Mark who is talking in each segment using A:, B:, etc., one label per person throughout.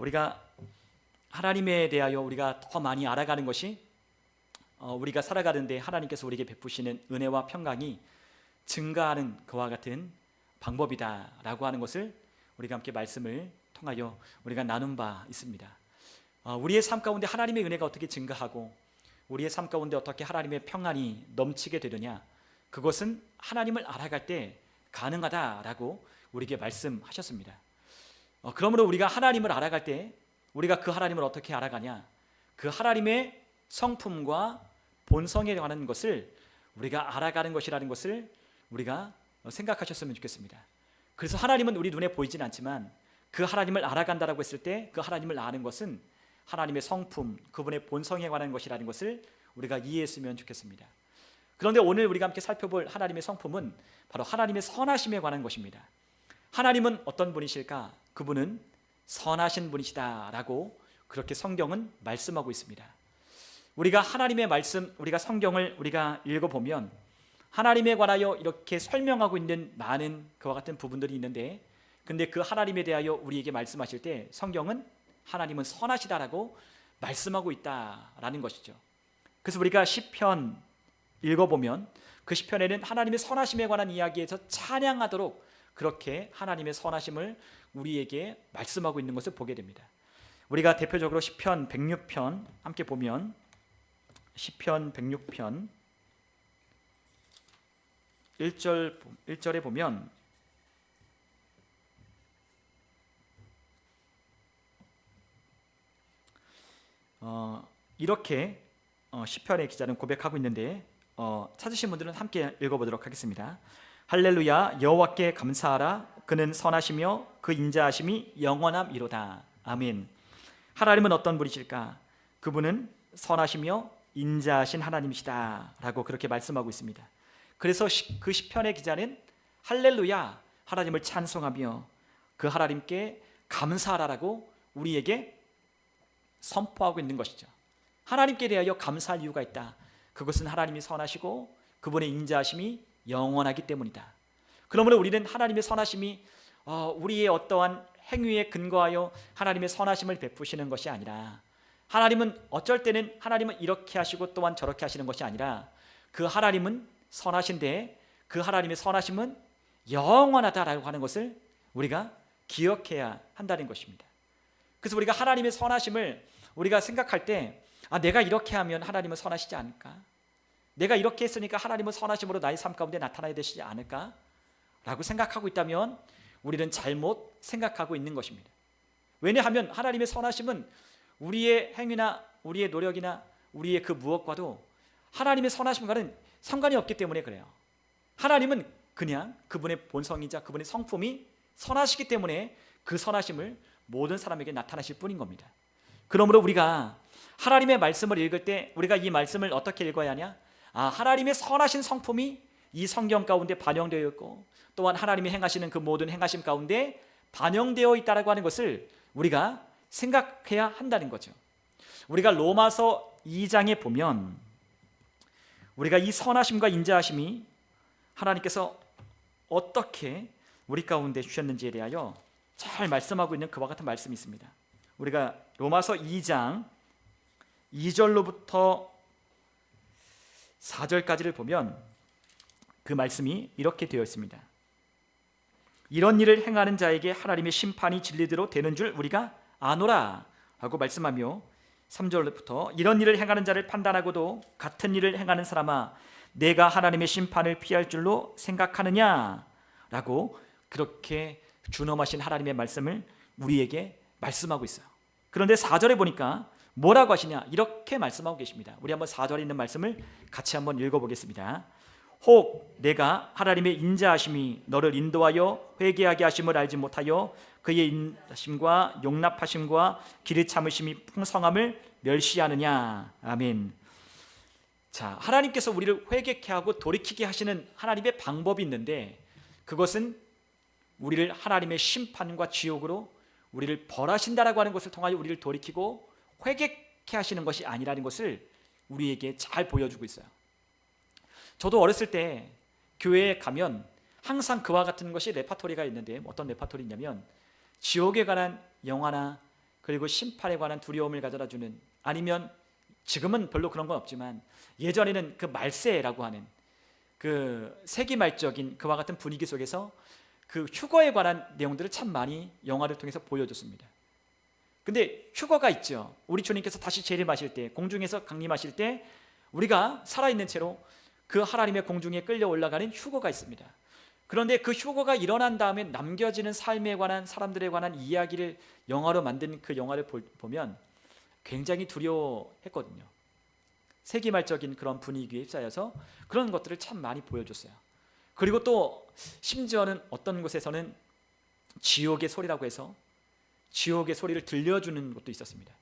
A: 우리가 하나님에 대하여 우리가 더 많이 알아가는 것이 우리가 살아가는데 하나님께서 우리에게 베푸시는 은혜와 평강이 증가하는 그와 같은 방법이다라고 하는 것을 우리가 함께 말씀을 통하여 우리가 나눈 바 있습니다. 우리의 삶 가운데 하나님의 은혜가 어떻게 증가하고 우리의 삶 가운데 어떻게 하나님의 평안이 넘치게 되느냐, 그것은 하나님을 알아갈 때 가능하다라고 우리에게 말씀하셨습니다. 그러므로 우리가 하나님을 알아갈 때 우리가 그 하나님을 어떻게 알아가냐, 그 하나님의 성품과 본성에 관한 것을 우리가 알아가는 것이라는 것을 우리가 생각하셨으면 좋겠습니다. 그래서 하나님은 우리 눈에 보이진 않지만 그 하나님을 알아간다라고 했을 때 그 하나님을 아는 것은 하나님의 성품, 그분의 본성에 관한 것이라는 것을 우리가 이해했으면 좋겠습니다. 그런데 오늘 우리가 함께 살펴볼 하나님의 성품은 바로 하나님의 선하심에 관한 것입니다. 하나님은 어떤 분이실까? 그분은 선하신 분이시다라고 그렇게 성경은 말씀하고 있습니다. 우리가 하나님의 말씀, 우리가 성경을 우리가 읽어보면 하나님에 관하여 이렇게 설명하고 있는 많은 그와 같은 부분들이 있는데, 근데 그 하나님에 대하여 우리에게 말씀하실 때 성경은 하나님은 선하시다라고 말씀하고 있다라는 것이죠. 그래서 우리가 시편 읽어보면 그 시편에는 하나님의 선하심에 관한 이야기에서 찬양하도록 그렇게 하나님의 선하심을 우리에게 말씀하고 있는 것을 보게 됩니다. 우리가 대표적으로 시편 106편 함께 보면, 시편 106편 1절에 보면 이렇게 시편의 기자는 고백하고 있는데 찾으신 분들은 함께 읽어보도록 하겠습니다. 할렐루야, 여호와께 감사하라. 그는 선하시며 그 인자하심이 영원함이로다. 아멘. 하나님은 어떤 분이실까? 그분은 선하시며 인자하신 하나님이시다 라고 그렇게 말씀하고 있습니다. 그래서 그 시편의 기자는 할렐루야, 하나님을 찬송하며 그 하나님께 감사하라라고 우리에게 선포하고 있는 것이죠. 하나님께 대하여 감사할 이유가 있다. 그것은 하나님이 선하시고 그분의 인자하심이 영원하기 때문이다. 그러므로 우리는 하나님의 선하심이 우리의 어떠한 행위에 근거하여 하나님의 선하심을 베푸시는 것이 아니라, 하나님은 어쩔 때는 하나님은 이렇게 하시고 또한 저렇게 하시는 것이 아니라 그 하나님은 선하신데 그 하나님의 선하심은 영원하다라고 하는 것을 우리가 기억해야 한다는 것입니다. 그래서 우리가 하나님의 선하심을 우리가 생각할 때 내가 이렇게 하면 하나님은 선하시지 않을까? 내가 이렇게 했으니까 하나님은 선하심으로 나의 삶 가운데 나타나야 되시지 않을까? 라고 생각하고 있다면 우리는 잘못 생각하고 있는 것입니다. 왜냐하면 하나님의 선하심은 우리의 행위나 우리의 노력이나 우리의 그 무엇과도 하나님의 선하심과는 상관이 없기 때문에 그래요. 하나님은 그냥 그분의 본성이자 그분의 성품이 선하시기 때문에 그 선하심을 모든 사람에게 나타나실 뿐인 겁니다. 그러므로 우리가 하나님의 말씀을 읽을 때 우리가 이 말씀을 어떻게 읽어야 하냐? 하나님의 선하신 성품이 이 성경 가운데 반영되어 있고 또한 하나님이 행하시는 그 모든 행하심 가운데 반영되어 있다라고 하는 것을 우리가 생각해야 한다는 거죠. 우리가 로마서 2장에 보면 우리가 이 선하심과 인자하심이 하나님께서 어떻게 우리 가운데 주셨는지에 대하여 잘 말씀하고 있는 그와 같은 말씀이 있습니다. 우리가 로마서 2장 2절로부터 4절까지를 보면 그 말씀이 이렇게 되어 있습니다. 이런 일을 행하는 자에게 하나님의 심판이 진리대로 되는 줄 우리가 아노라 라고 말씀하며 3절부터 이런 일을 행하는 자를 판단하고도 같은 일을 행하는 사람아, 내가 하나님의 심판을 피할 줄로 생각하느냐 라고 그렇게 준엄하신 하나님의 말씀을 우리에게 말씀하고 있어요. 그런데 4절에 보니까 뭐라고 하시냐, 이렇게 말씀하고 계십니다. 우리 한번 4절에 있는 말씀을 같이 한번 읽어보겠습니다. 혹 내가 하나님의 인자하심이 너를 인도하여 회개하게 하심을 알지 못하여 그의 인자하심과 용납하심과 길이 참으심이 풍성함을 멸시하느냐. 아멘. 자, 하나님께서 우리를 회개케 하고 돌이키게 하시는 하나님의 방법이 있는데 그것은 우리를 하나님의 심판과 지옥으로 우리를 벌하신다라고 하는 것을 통하여 우리를 돌이키고 회개케 하시는 것이 아니라는 것을 우리에게 잘 보여주고 있어요. 저도 어렸을 때 교회에 가면 항상 그와 같은 것이 레파토리가 있는데 어떤 레파토리냐면 지옥에 관한 영화나 그리고 심판에 관한 두려움을 가져다 주는, 아니면 지금은 별로 그런 건 없지만 예전에는 그 말세라고 하는 그 세기말적인 그와 같은 분위기 속에서 그 휴거에 관한 내용들을 참 많이 영화를 통해서 보여줬습니다. 근데 휴거가 있죠. 우리 주님께서 다시 재림하실 때, 공중에서 강림하실 때 우리가 살아있는 채로 그 하나님의 공중에 끌려 올라가는 휴거가 있습니다. 그런데 그 휴거가 일어난 다음에 남겨지는 삶에 관한, 사람들에 관한 이야기를 영화로 만든 그 영화를 보면 굉장히 두려워했거든요. 세기말적인 그런 분위기에 휩싸여서 그런 것들을 참 많이 보여줬어요. 그리고 또 심지어는 어떤 곳에서는 지옥의 소리라고 해서 지옥의 소리를 들려주는 것도 있었습니다.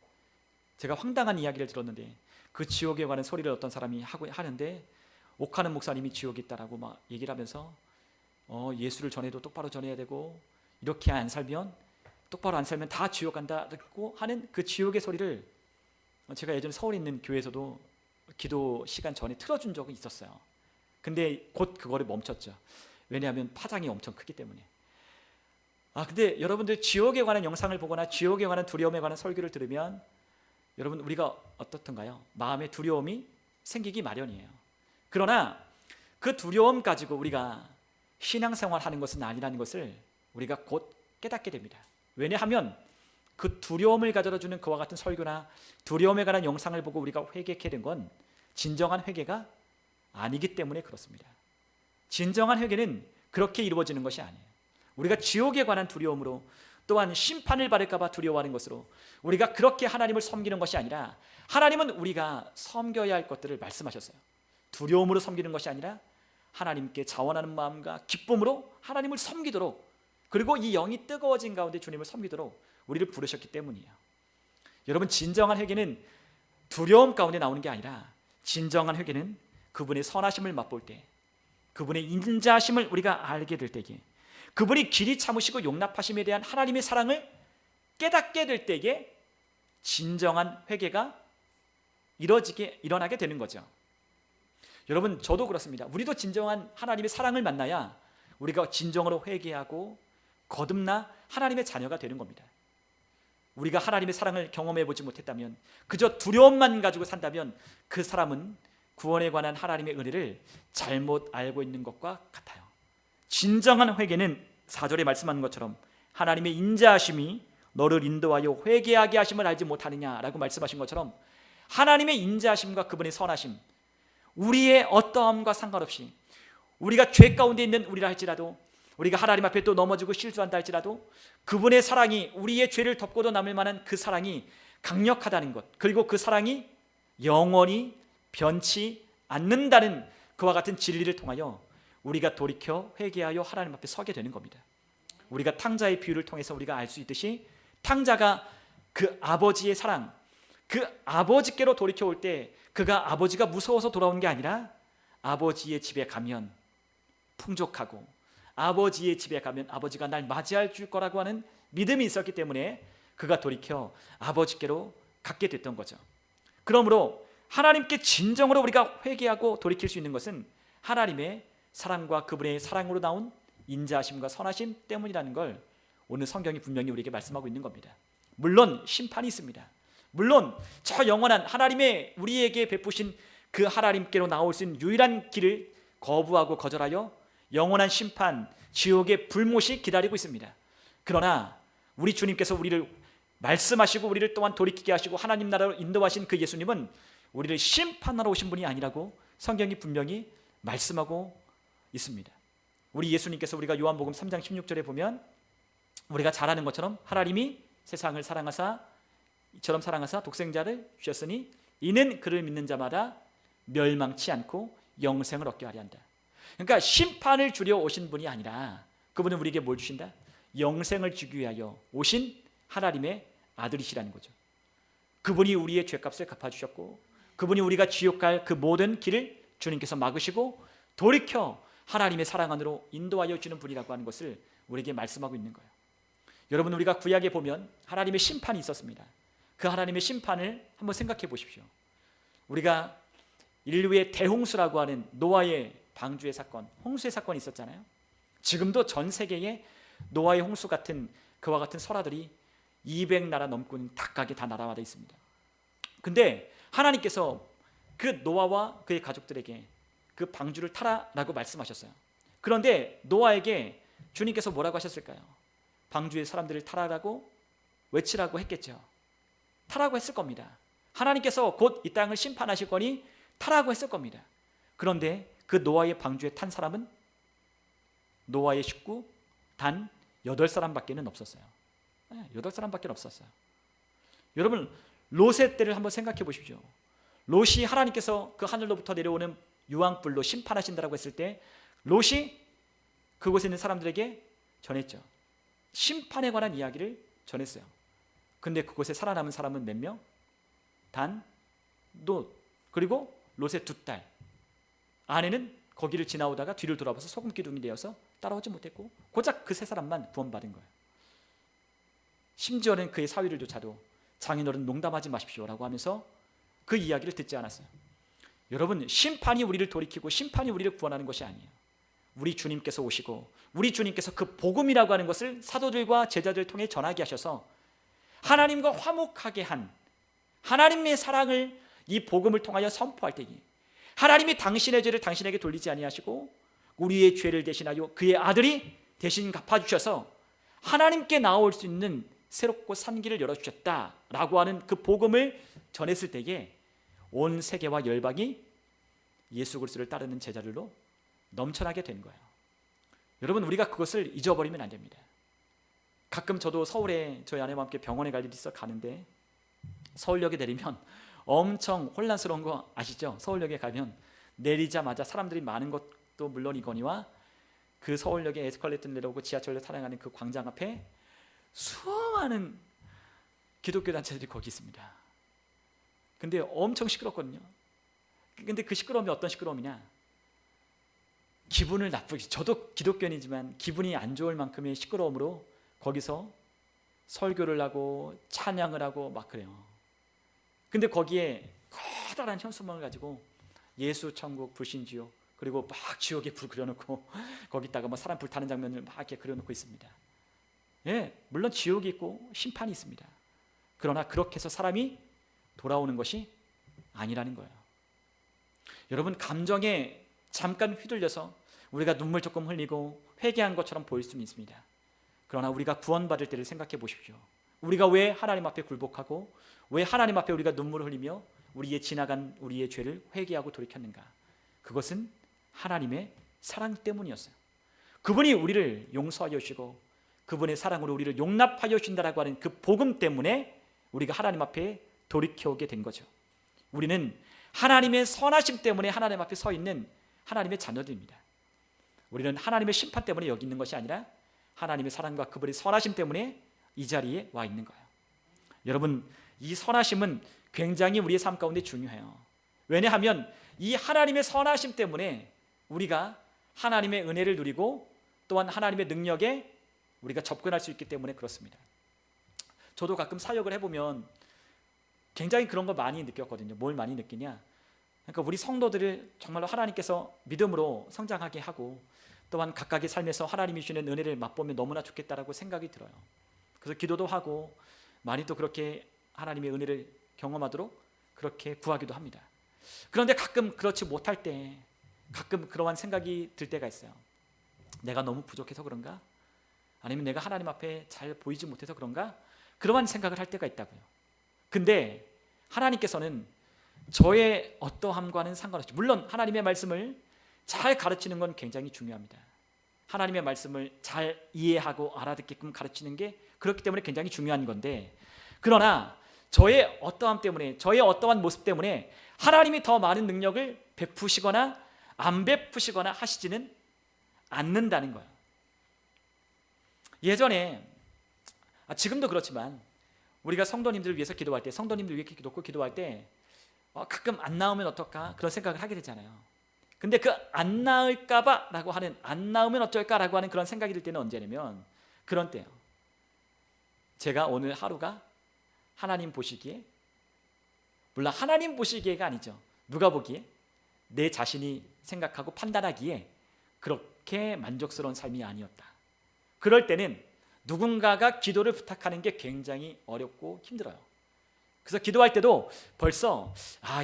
A: 제가 황당한 이야기를 들었는데 그 지옥에 관한 소리를 어떤 사람이 하는데 옥하는 목사님이 지옥이 있다라고 막 얘기를 하면서 예수를 전해도 똑바로 전해야 되고, 이렇게 똑바로 안 살면 다 지옥 간다고 하는 그 지옥의 소리를 제가 예전에 서울에 있는 교회에서도 기도 시간 전에 틀어준 적이 있었어요. 근데 곧 그거를 멈췄죠. 왜냐하면 파장이 엄청 크기 때문에. 근데 여러분들 지옥에 관한 영상을 보거나 지옥에 관한 두려움에 관한 설교를 들으면 여러분 우리가 어떻던가요? 마음에 두려움이 생기기 마련이에요. 그러나 그 두려움 가지고 우리가 신앙생활 하는 것은 아니라는 것을 우리가 곧 깨닫게 됩니다. 왜냐하면 그 두려움을 가져다주는 그와 같은 설교나 두려움에 관한 영상을 보고 우리가 회개하게 된 건 진정한 회개가 아니기 때문에 그렇습니다. 진정한 회개는 그렇게 이루어지는 것이 아니에요. 우리가 지옥에 관한 두려움으로, 또한 심판을 받을까 봐 두려워하는 것으로 우리가 그렇게 하나님을 섬기는 것이 아니라, 하나님은 우리가 섬겨야 할 것들을 말씀하셨어요. 두려움으로 섬기는 것이 아니라 하나님께 자원하는 마음과 기쁨으로 하나님을 섬기도록, 그리고 이 영이 뜨거워진 가운데 주님을 섬기도록 우리를 부르셨기 때문이에요. 여러분, 진정한 회개는 두려움 가운데 나오는 게 아니라, 진정한 회개는 그분의 선하심을 맛볼 때, 그분의 인자하심을 우리가 알게 될 때에, 그분이 길이 참으시고 용납하심에 대한 하나님의 사랑을 깨닫게 될 때에 진정한 회개가 일어나게 되는 거죠. 여러분, 저도 그렇습니다. 우리도 진정한 하나님의 사랑을 만나야 우리가 진정으로 회개하고 거듭나 하나님의 자녀가 되는 겁니다. 우리가 하나님의 사랑을 경험해 보지 못했다면, 그저 두려움만 가지고 산다면 그 사람은 구원에 관한 하나님의 은혜를 잘못 알고 있는 것과 같아요. 진정한 회개는 4절에 말씀하는 것처럼 하나님의 인자하심이 너를 인도하여 회개하게 하심을 알지 못하느냐라고 말씀하신 것처럼, 하나님의 인자하심과 그분의 선하심, 우리의 어떠함과 상관없이 우리가 죄 가운데 있는 우리라 할지라도, 우리가 하나님 앞에 또 넘어지고 실수한다 할지라도 그분의 사랑이, 우리의 죄를 덮고도 남을 만한 그 사랑이 강력하다는 것, 그리고 그 사랑이 영원히 변치 않는다는 그와 같은 진리를 통하여 우리가 돌이켜 회개하여 하나님 앞에 서게 되는 겁니다. 우리가 탕자의 비유를 통해서 우리가 알 수 있듯이, 탕자가 그 아버지의 사랑, 그 아버지께로 돌이켜 올 때 그가 아버지가 무서워서 돌아온 게 아니라 아버지의 집에 가면 풍족하고, 아버지의 집에 가면 아버지가 날 맞이할 줄 거라고 하는 믿음이 있었기 때문에 그가 돌이켜 아버지께로 갔게 됐던 거죠. 그러므로 하나님께 진정으로 우리가 회개하고 돌이킬 수 있는 것은 하나님의 사랑과 그분의 사랑으로 나온 인자하심과 선하심 때문이라는 걸 오늘 성경이 분명히 우리에게 말씀하고 있는 겁니다. 물론 심판이 있습니다. 물론 저 영원한 하나님의 우리에게 베푸신 그 하나님께로 나올 수 있는 유일한 길을 거부하고 거절하여 영원한 심판, 지옥의 불못이 기다리고 있습니다. 그러나 우리 주님께서 우리를 말씀하시고 우리를 또한 돌이키게 하시고 하나님 나라로 인도하신 그 예수님은 우리를 심판하러 오신 분이 아니라고 성경이 분명히 말씀하고 있습니다. 우리 예수님께서, 우리가 요한복음 3장 16절에 보면 우리가 잘 아는 것처럼 하나님이 세상을 이처럼 사랑하사 독생자를 주셨으니 이는 그를 믿는 자마다 멸망치 않고 영생을 얻게 하려 한다. 그러니까 심판을 주려 오신 분이 아니라 그분은 우리에게 뭘 주신다? 영생을 주기 위하여 오신 하나님의 아들이시라는 거죠. 그분이 우리의 죄값을 갚아주셨고, 그분이 우리가 지옥 갈 그 모든 길을 주님께서 막으시고 돌이켜 하나님의 사랑 안으로 인도하여 주는 분이라고 하는 것을 우리에게 말씀하고 있는 거예요. 여러분, 우리가 구약에 보면 하나님의 심판이 있었습니다. 그 하나님의 심판을 한번 생각해 보십시오. 우리가 인류의 대홍수라고 하는 노아의 방주의 사건, 홍수의 사건이 있었잖아요. 지금도 전 세계에 노아의 홍수 같은 그와 같은 설화들이 200나라 넘고는 각각의 다 나라마다 있습니다. 근데 하나님께서 그 노아와 그의 가족들에게 그 방주를 타라라고 말씀하셨어요. 그런데 노아에게 주님께서 뭐라고 하셨을까요? 방주의 사람들을 타라라고 외치라고 했겠죠. 타라고 했을 겁니다. 하나님께서 곧 이 땅을 심판하실 거니 타라고 했을 겁니다. 그런데 그 노아의 방주에 탄 사람은 노아의 식구 단 8사람밖에는 없었어요. 8사람밖에 없었어요. 여러분, 롯의 때를 한번 생각해 보십시오. 롯이 하나님께서 그 하늘로부터 내려오는 유황불로 심판하신다라고 했을 때 롯이 그곳에 있는 사람들에게 전했죠. 심판에 관한 이야기를 전했어요. 근데 그곳에 살아남은 사람은 몇 명? 단 롯, 그리고 롯의 2딸. 아내는 거기를 지나오다가 뒤를 돌아봐서 소금 기둥이 되어서 따라오지 못했고 고작 그 3사람만 구원받은 거예요. 심지어는 그의 사위를조차도 장인어른 농담하지 마십시오라고 하면서 그 이야기를 듣지 않았어요. 여러분, 심판이 우리를 돌이키고 심판이 우리를 구원하는 것이 아니에요. 우리 주님께서 오시고 우리 주님께서 그 복음이라고 하는 것을 사도들과 제자들을 통해 전하게 하셔서 하나님과 화목하게 한 하나님의 사랑을 이 복음을 통하여 선포할 때에 하나님이 당신의 죄를 당신에게 돌리지 아니하시고 우리의 죄를 대신하여 그의 아들이 대신 갚아주셔서 하나님께 나올 수 있는 새롭고 산 길을 열어주셨다라고 하는 그 복음을 전했을 때에 온 세계와 열방이 예수 그리스도를 따르는 제자들로 넘쳐나게 된 거예요. 여러분, 우리가 그것을 잊어버리면 안 됩니다. 가끔 저도 서울에 저희 아내와 함께 병원에 갈 일이 있어 가는데 서울역에 내리면 엄청 혼란스러운 거 아시죠? 서울역에 가면 내리자마자 사람들이 많은 것도 물론이거니와 그 서울역에 에스컬레이터 내려오고 지하철로 타령하는 그 광장 앞에 수많은 기독교 단체들이 거기 있습니다. 근데 엄청 시끄럽거든요. 근데 그 시끄러움이 어떤 시끄러움이냐? 기분을 나쁘게, 저도 기독교인이지만 기분이 안 좋을 만큼의 시끄러움으로 거기서 설교를 하고 찬양을 하고 막 그래요. 근데 거기에 커다란 현수막을 가지고 예수, 천국, 불신지옥, 그리고 막 지옥에 불 그려놓고 거기다가 뭐 사람 불타는 장면을 막 이렇게 그려놓고 있습니다. 예, 물론 지옥이 있고 심판이 있습니다. 그러나 그렇게 해서 사람이 돌아오는 것이 아니라는 거예요. 여러분, 감정에 잠깐 휘둘려서 우리가 눈물 조금 흘리고 회개한 것처럼 보일 수는 있습니다. 그러나 우리가 구원받을 때를 생각해 보십시오. 우리가 왜 하나님 앞에 굴복하고 왜 하나님 앞에 우리가 눈물을 흘리며 우리의 지나간 우리의 죄를 회개하고 돌이켰는가? 그것은 하나님의 사랑 때문이었어요. 그분이 우리를 용서하여 주시고 그분의 사랑으로 우리를 용납하여 주신다라고 하는 그 복음 때문에 우리가 하나님 앞에 돌이켜오게 된 거죠. 우리는 하나님의 선하심 때문에 하나님 앞에 서 있는 하나님의 자녀들입니다. 우리는 하나님의 심판 때문에 여기 있는 것이 아니라 하나님의 사랑과 그분의 선하심 때문에 이 자리에 와 있는 거예요. 여러분, 이 선하심은 굉장히 우리의 삶 가운데 중요해요. 왜냐하면 이 하나님의 선하심 때문에 우리가 하나님의 은혜를 누리고 또한 하나님의 능력에 우리가 접근할 수 있기 때문에 그렇습니다. 저도 가끔 사역을 해보면 굉장히 그런 걸 많이 느꼈거든요. 뭘 많이 느끼냐? 그러니까 우리 성도들을 정말로 하나님께서 믿음으로 성장하게 하고 또한 각각의 삶에서 하나님이 주시는 은혜를 맛보면 너무나 좋겠다라고 생각이 들어요. 그래서 기도도 하고 많이 또 그렇게 하나님의 은혜를 경험하도록 그렇게 구하기도 합니다. 그런데 가끔 그렇지 못할 때 가끔 그러한 생각이 들 때가 있어요. 내가 너무 부족해서 그런가? 아니면 내가 하나님 앞에 잘 보이지 못해서 그런가? 그러한 생각을 할 때가 있다고요. 근데 하나님께서는 저의 어떠함과는 상관없이, 물론 하나님의 말씀을 잘 가르치는 건 굉장히 중요합니다. 하나님의 말씀을 잘 이해하고 알아듣게끔 가르치는 게 그렇기 때문에 굉장히 중요한 건데, 그러나 저의 어떠함 때문에, 저의 어떠한 모습 때문에 하나님이 더 많은 능력을 베푸시거나 안 베푸시거나 하시지는 않는다는 거예요. 예전에, 지금도 그렇지만 우리가 성도님들을 위해서 기도할 때, 성도님들 위해 기도할 때 가끔 안 나오면 어떨까 그런 생각을 하게 되잖아요. 근데 그 안 나을까봐 라고 하는, 안 나오면 어쩔까라고 하는 그런 생각이 들 때는 언제냐면 그런 때요. 제가 오늘 하루가 하나님 보시기에, 물론 하나님 보시기에가 아니죠, 누가 보기에, 내 자신이 생각하고 판단하기에 그렇게 만족스러운 삶이 아니었다. 그럴 때는 누군가가 기도를 부탁하는 게 굉장히 어렵고 힘들어요. 그래서 기도할 때도 벌써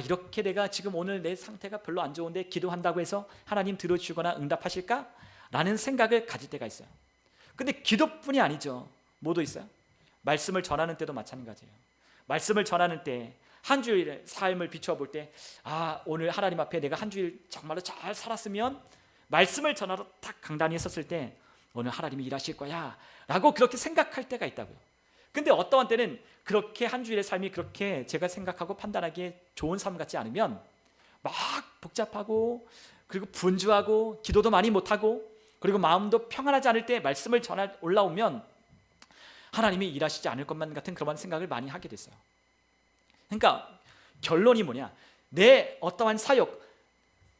A: 이렇게 내가 지금 오늘 내 상태가 별로 안 좋은데 기도한다고 해서 하나님 들어주거나 응답하실까? 라는 생각을 가질 때가 있어요. 근데 기도뿐이 아니죠. 뭐도 있어요? 말씀을 전하는 때도 마찬가지예요. 말씀을 전하는 때 한 주일의 삶을 비추어 볼 때 오늘 하나님 앞에 내가 한 주일 정말로 잘 살았으면 말씀을 전하러 딱 강단에 섰을 때 오늘 하나님이 일하실 거야 라고 그렇게 생각할 때가 있다고요. 근데 어떠한 때는 그렇게 한 주일의 삶이 그렇게 제가 생각하고 판단하기에 좋은 삶 같지 않으면 막 복잡하고 그리고 분주하고 기도도 많이 못하고 그리고 마음도 평안하지 않을 때 말씀을 전할 올라오면 하나님이 일하시지 않을 것만 같은 그런 생각을 많이 하게 됐어요. 그러니까 결론이 뭐냐? 내 어떠한 사역,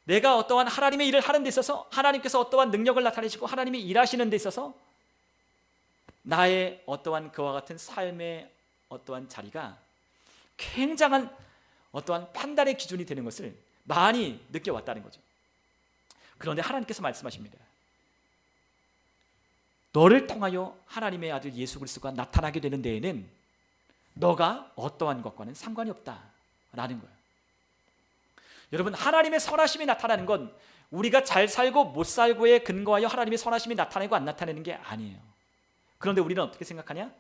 A: 내가 어떠한 하나님의 일을 하는 데 있어서 하나님께서 어떠한 능력을 나타내시고 하나님이 일하시는 데 있어서 나의 어떠한 그와 같은 삶의 어떠한 자리가 굉장한 어떠한 판단의 기준이 되는 것을 많이 느껴왔다는 거죠. 그런데 하나님께서 말씀하십니다. 너를 통하여 하나님의 아들 예수 그리스도가 나타나게 되는 데에는 너가 어떠한 것과는 상관이 없다라는 거예요. 여러분, 하나님의 선하심이 나타나는 건 우리가 잘 살고 못 살고에 근거하여 하나님의 선하심이 나타내고 안 나타내는 게 아니에요. 그런데 우리는 어떻게 생각하냐?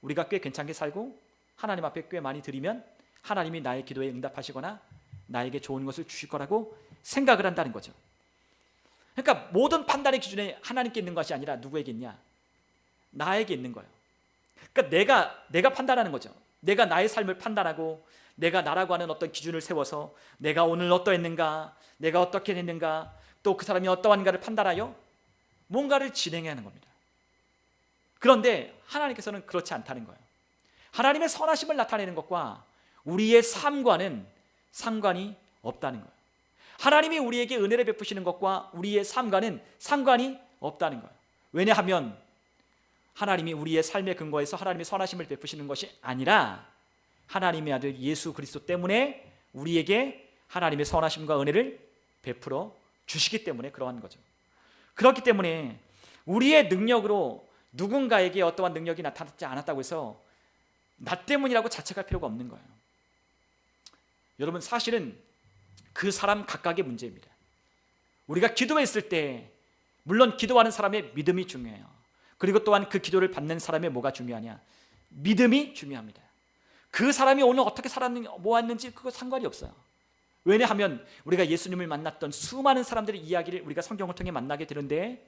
A: 우리가 꽤 괜찮게 살고 하나님 앞에 꽤 많이 드리면 하나님이 나의 기도에 응답하시거나 나에게 좋은 것을 주실 거라고 생각을 한다는 거죠. 그러니까 모든 판단의 기준에 하나님께 있는 것이 아니라 누구에게 있냐? 나에게 있는 거예요. 그러니까 내가 판단하는 거죠. 내가 나의 삶을 판단하고 내가 나라고 하는 어떤 기준을 세워서 내가 오늘 어떠했는가, 내가 어떻게 됐는가, 또 그 사람이 어떠한가를 판단하여 뭔가를 진행해야 하는 겁니다. 그런데 하나님께서는 그렇지 않다는 거예요. 하나님의 선하심을 나타내는 것과 우리의 삶과는 상관이 없다는 거예요. 하나님이 우리에게 은혜를 베푸시는 것과 우리의 삶과는 상관이 없다는 거예요. 왜냐하면 하나님이 우리의 삶의 근거에서 하나님의 선하심을 베푸시는 것이 아니라 하나님의 아들 예수 그리스도 때문에 우리에게 하나님의 선하심과 은혜를 베풀어 주시기 때문에 그러한 거죠. 그렇기 때문에 우리의 능력으로 누군가에게 어떠한 능력이 나타나지 않았다고 해서 나 때문이라고 자책할 필요가 없는 거예요. 여러분, 사실은 그 사람 각각의 문제입니다. 우리가 기도했을 때 물론 기도하는 사람의 믿음이 중요해요. 그리고 또한 그 기도를 받는 사람의 뭐가 중요하냐? 믿음이 중요합니다. 그 사람이 오늘 어떻게 살았는지 뭐했는지 그거 상관이 없어요. 왜냐하면 우리가 예수님을 만났던 수많은 사람들의 이야기를 우리가 성경을 통해 만나게 되는데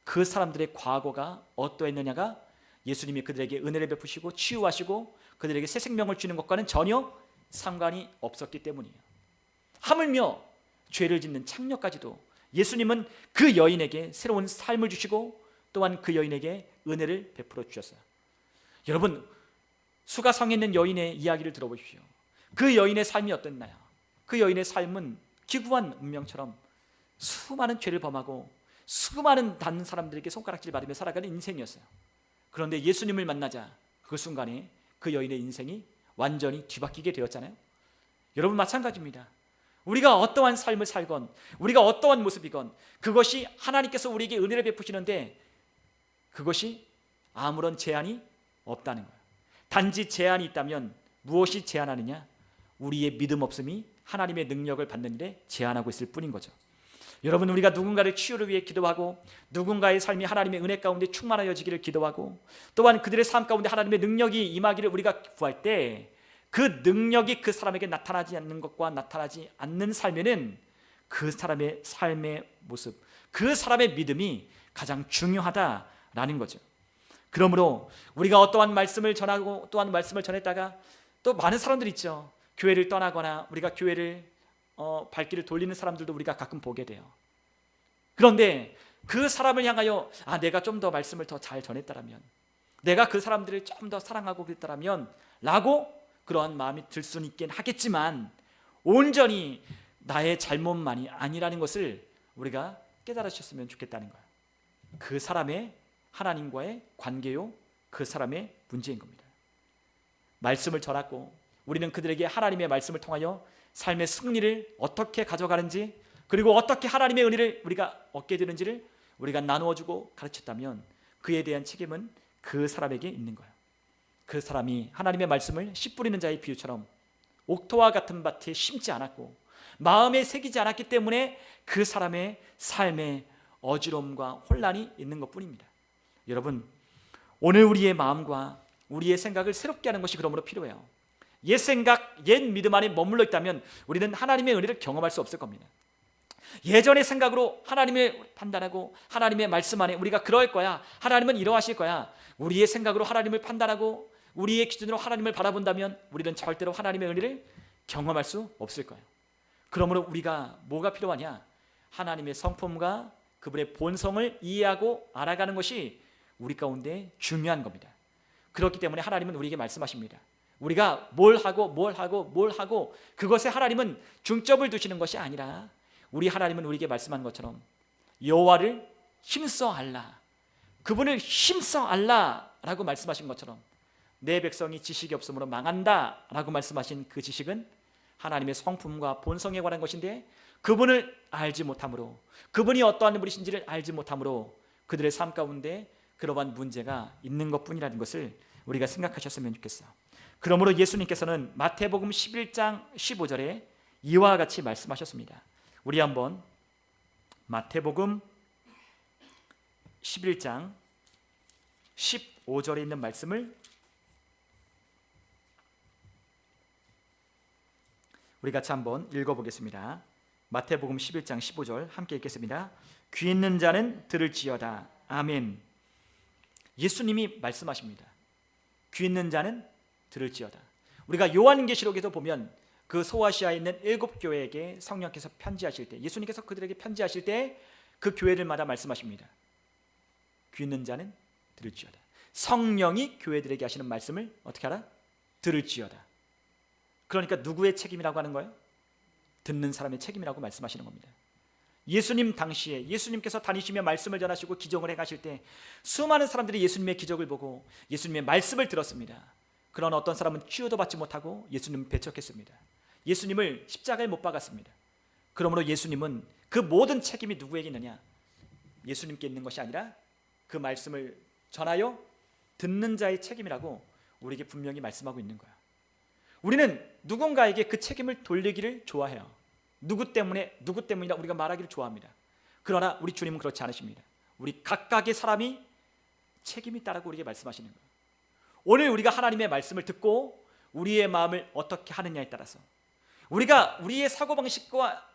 A: 그 사람들의 과거가 어떠했느냐가 예수님이 그들에게 은혜를 베푸시고 치유하시고 그들에게 새 생명을 주는 것과는 전혀 상관이 없었기 때문이에요. 하물며 죄를 짓는 창녀까지도 예수님은 그 여인에게 새로운 삶을 주시고 또한 그 여인에게 은혜를 베풀어 주셨어요. 여러분, 수가성에 있는 여인의 이야기를 들어보십시오. 그 여인의 삶이 어땠나요? 그 여인의 삶은 기구한 운명처럼 수많은 죄를 범하고 수많은 다른 사람들에게 손가락질 받으며 살아가는 인생이었어요. 그런데 예수님을 만나자 그 순간에 그 여인의 인생이 완전히 뒤바뀌게 되었잖아요. 여러분, 마찬가지입니다. 우리가 어떠한 삶을 살건 우리가 어떠한 모습이건 그것이 하나님께서 우리에게 은혜를 베푸시는데 그것이 아무런 제한이 없다는 거예요. 단지 제한이 있다면 무엇이 제한하느냐? 우리의 믿음 없음이 하나님의 능력을 받는 일에 제한하고 있을 뿐인 거죠. 여러분, 우리가 누군가를 치유를 위해 기도하고 누군가의 삶이 하나님의 은혜 가운데 충만하여지기를 기도하고 또한 그들의 삶 가운데 하나님의 능력이 임하기를 우리가 구할 때 그 능력이 그 사람에게 나타나지 않는 것과 나타나지 않는 삶에는 그 사람의 삶의 모습, 그 사람의 믿음이 가장 중요하다라는 거죠. 그러므로 우리가 어떠한 말씀을 전하고 또한 말씀을 전했다가 또 많은 사람들이 있죠. 교회를 떠나거나 우리가 교회를 발길을 돌리는 사람들도 우리가 가끔 보게 돼요. 그런데 그 사람을 향하여 내가 좀 더 말씀을 더 잘 전했다라면, 내가 그 사람들을 좀 더 사랑하고 그랬다라면 라고 그러한 마음이 들 수는 있긴 하겠지만 온전히 나의 잘못만이 아니라는 것을 우리가 깨달으셨으면 좋겠다는 거예요. 그 사람의 하나님과의 관계요, 그 사람의 문제인 겁니다. 말씀을 전하고 우리는 그들에게 하나님의 말씀을 통하여 삶의 승리를 어떻게 가져가는지 그리고 어떻게 하나님의 은혜를 우리가 얻게 되는지를 우리가 나누어주고 가르쳤다면 그에 대한 책임은 그 사람에게 있는 거예요. 그 사람이 하나님의 말씀을 씨 뿌리는 자의 비유처럼 옥토와 같은 밭에 심지 않았고 마음에 새기지 않았기 때문에 그 사람의 삶에 어지러움과 혼란이 있는 것뿐입니다. 여러분, 오늘 우리의 마음과 우리의 생각을 새롭게 하는 것이 그러므로 필요해요. 옛 생각, 옛 믿음 안에 머물러 있다면 우리는 하나님의 은혜를 경험할 수 없을 겁니다. 예전의 생각으로 하나님을 판단하고 하나님의 말씀 안에 우리가 그럴 거야, 하나님은 이러하실 거야, 우리의 생각으로 하나님을 판단하고 우리의 기준으로 하나님을 바라본다면 우리는 절대로 하나님의 은혜를 경험할 수 없을 거예요. 그러므로 우리가 뭐가 필요하냐? 하나님의 성품과 그분의 본성을 이해하고 알아가는 것이 우리 가운데 중요한 겁니다. 그렇기 때문에 하나님은 우리에게 말씀하십니다. 우리가 뭘 하고 그것에 하나님은 중점을 두시는 것이 아니라 우리 하나님은 우리에게 말씀한 것처럼 여호와를 힘써 알라, 그분을 힘써 알라라고 말씀하신 것처럼 내 백성이 지식이 없으므로 망한다 라고 말씀하신 그 지식은 하나님의 성품과 본성에 관한 것인데 그분을 알지 못함으로, 그분이 어떠한 분이신지를 알지 못함으로 그들의 삶 가운데 그러한 문제가 있는 것뿐이라는 것을 우리가 생각하셨으면 좋겠어요. 그러므로 예수님께서는 마태복음 11장 15절에 이와 같이 말씀하셨습니다. 우리 한번 마태복음 11장 15절에 있는 말씀을 우리 같이 한번 읽어보겠습니다. 마태복음 11장 15절 함께 읽겠습니다. 귀 있는 자는 들을지어다. 아멘. 예수님이 말씀하십니다. 귀 있는 자는 들을지어다. 우리가 요한계시록에서 보면 그 소아시아에 있는 7교회에게 성령께서 편지하실 때, 예수님께서 그들에게 편지하실 때 그 교회들마다 말씀하십니다. 귀 있는 자는 들을지어다. 성령이 교회들에게 하시는 말씀을 어떻게 하라? 들을지어다. 그러니까 누구의 책임이라고 하는 거예요? 듣는 사람의 책임이라고 말씀하시는 겁니다. 예수님 당시에 예수님께서 다니시며 말씀을 전하시고 기적을 해가실 때 수많은 사람들이 예수님의 기적을 보고 예수님의 말씀을 들었습니다. 그러나 어떤 사람은 치유도 받지 못하고 예수님을 배척했습니다. 예수님을 십자가에 못 박았습니다. 그러므로 예수님은 그 모든 책임이 누구에게 있느냐? 예수님께 있는 것이 아니라 그 말씀을 전하여 듣는 자의 책임이라고 우리에게 분명히 말씀하고 있는 거야. 우리는 누군가에게 그 책임을 돌리기를 좋아해요. 누구 때문이라 우리가 말하기를 좋아합니다. 그러나 우리 주님은 그렇지 않으십니다. 우리 각각의 사람이 책임이 있다라고 우리에게 말씀하시는 거예요. 오늘 우리가 하나님의 말씀을 듣고 우리의 마음을 어떻게 하느냐에 따라서 우리가 우리의 사고방식과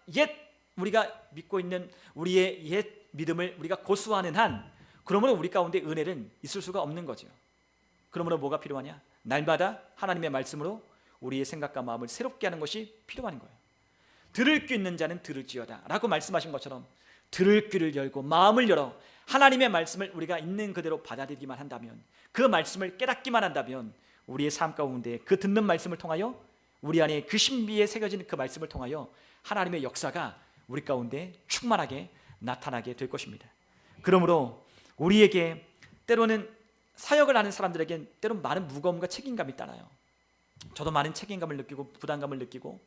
A: 우리가 믿고 있는 우리의 옛 믿음을 우리가 고수하는 한, 그러므로 우리 가운데 은혜는 있을 수가 없는 거죠. 그러므로 뭐가 필요하냐? 날마다 하나님의 말씀으로 우리의 생각과 마음을 새롭게 하는 것이 필요한 거예요. 들을 귀 있는 자는 들을지어다 라고 말씀하신 것처럼 들을 귀를 열고 마음을 열어 하나님의 말씀을 우리가 있는 그대로 받아들이기만 한다면, 그 말씀을 깨닫기만 한다면 우리의 삶 가운데 그 듣는 말씀을 통하여 우리 안에 그 신비에 새겨진 그 말씀을 통하여 하나님의 역사가 우리 가운데 충만하게 나타나게 될 것입니다. 그러므로 우리에게 때로는 사역을 하는 사람들에게 때로는 많은 무거움과 책임감이 따라요. 저도 많은 책임감을 느끼고 부담감을 느끼고,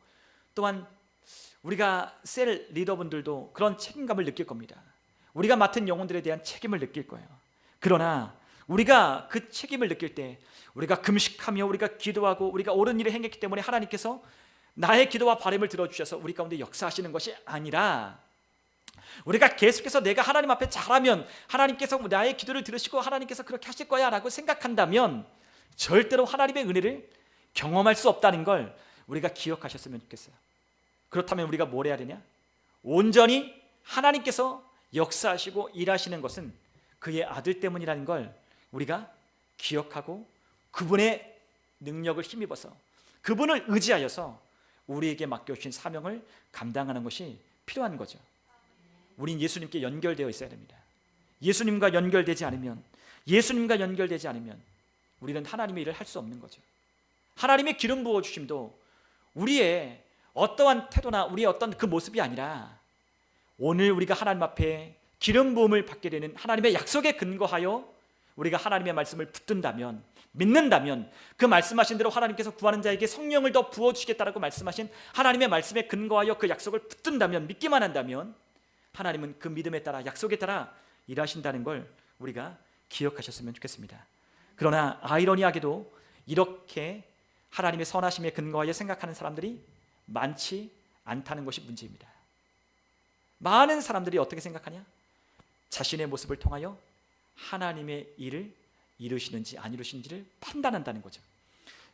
A: 또한 우리가 셀 리더분들도 그런 책임감을 느낄 겁니다. 우리가 맡은 영혼들에 대한 책임을 느낄 거예요. 그러나 우리가 그 책임을 느낄 때 우리가 금식하며 우리가 기도하고 우리가 옳은 일을 행했기 때문에 하나님께서 나의 기도와 바람을 들어주셔서 우리 가운데 역사하시는 것이 아니라, 우리가 계속해서 내가 하나님 앞에 잘하면 하나님께서 나의 기도를 들으시고 하나님께서 그렇게 하실 거야 라고 생각한다면 절대로 하나님의 은혜를 경험할 수 없다는 걸 우리가 기억하셨으면 좋겠어요. 그렇다면 우리가 뭘 해야 되냐? 온전히 하나님께서 역사하시고 일하시는 것은 그의 아들 때문이라는 걸 우리가 기억하고 그분의 능력을 힘입어서 그분을 의지하여서 우리에게 맡겨주신 사명을 감당하는 것이 필요한 거죠. 우린 예수님께 연결되어 있어야 됩니다. 예수님과 연결되지 않으면 우리는 하나님의 일을 할 수 없는 거죠. 하나님의 기름 부어주심도 우리의 어떠한 태도나 우리의 어떤 그 모습이 아니라, 오늘 우리가 하나님 앞에 기름 부음을 받게 되는 하나님의 약속에 근거하여 우리가 하나님의 말씀을 붙든다면, 믿는다면, 그 말씀하신 대로 하나님께서 구하는 자에게 성령을 더 부어주시겠다라고 말씀하신 하나님의 말씀에 근거하여 그 약속을 붙든다면, 믿기만 한다면 하나님은 그 믿음에 따라 약속에 따라 일하신다는 걸 우리가 기억하셨으면 좋겠습니다. 그러나 아이러니하게도 이렇게 하나님의 선하심에 근거하여 생각하는 사람들이 많지 않다는 것이 문제입니다. 많은 사람들이 어떻게 생각하냐? 자신의 모습을 통하여 하나님의 일을 이루시는지 안 이루시는지를 판단한다는 거죠.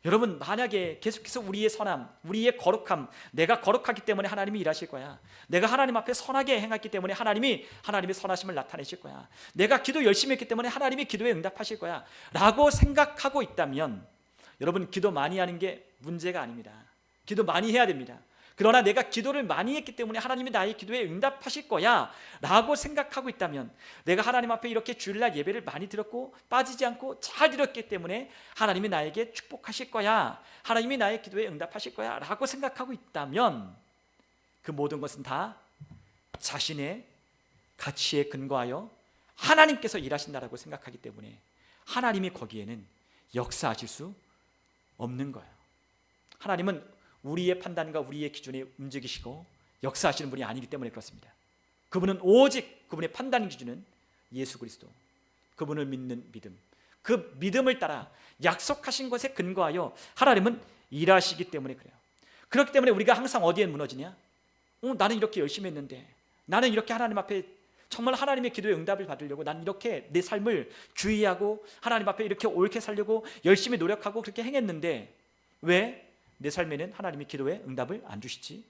A: 여러분, 만약에 계속해서 우리의 선함, 우리의 거룩함, 내가 거룩하기 때문에 하나님이 일하실 거야, 내가 하나님 앞에 선하게 행했기 때문에 하나님이 하나님의 선하심을 나타내실 거야, 내가 기도 열심히 했기 때문에 하나님이 기도에 응답하실 거야 라고 생각하고 있다면, 여러분, 기도 많이 하는 게 문제가 아닙니다. 기도 많이 해야 됩니다. 그러나 내가 기도를 많이 했기 때문에 하나님이 나의 기도에 응답하실 거야 라고 생각하고 있다면, 내가 하나님 앞에 이렇게 주일날 예배를 많이 드렸고 빠지지 않고 잘 드렸기 때문에 하나님이 나에게 축복하실 거야, 하나님이 나의 기도에 응답하실 거야 라고 생각하고 있다면, 그 모든 것은 다 자신의 가치에 근거하여 하나님께서 일하신다라고 생각하기 때문에 하나님이 거기에는 역사하실 수 없는 거예요. 하나님은 우리의 판단과 우리의 기준에 움직이시고 역사하시는 분이 아니기 때문에 그렇습니다. 그분은 오직 그분의 판단 기준은 예수 그리스도, 그분을 믿는 믿음, 그 믿음을 따라 약속하신 것에 근거하여 하나님은 일하시기 때문에 그래요. 그렇기 때문에 우리가 항상 어디에 무너지냐? 나는 이렇게 열심히 했는데, 나는 이렇게 하나님 앞에 정말 하나님의 기도에 응답을 받으려고 난 이렇게 내 삶을 주의하고 하나님 앞에 이렇게 옳게 살려고 열심히 노력하고 그렇게 행했는데 왜 내 삶에는 하나님이 기도에 응답을 안 주시지?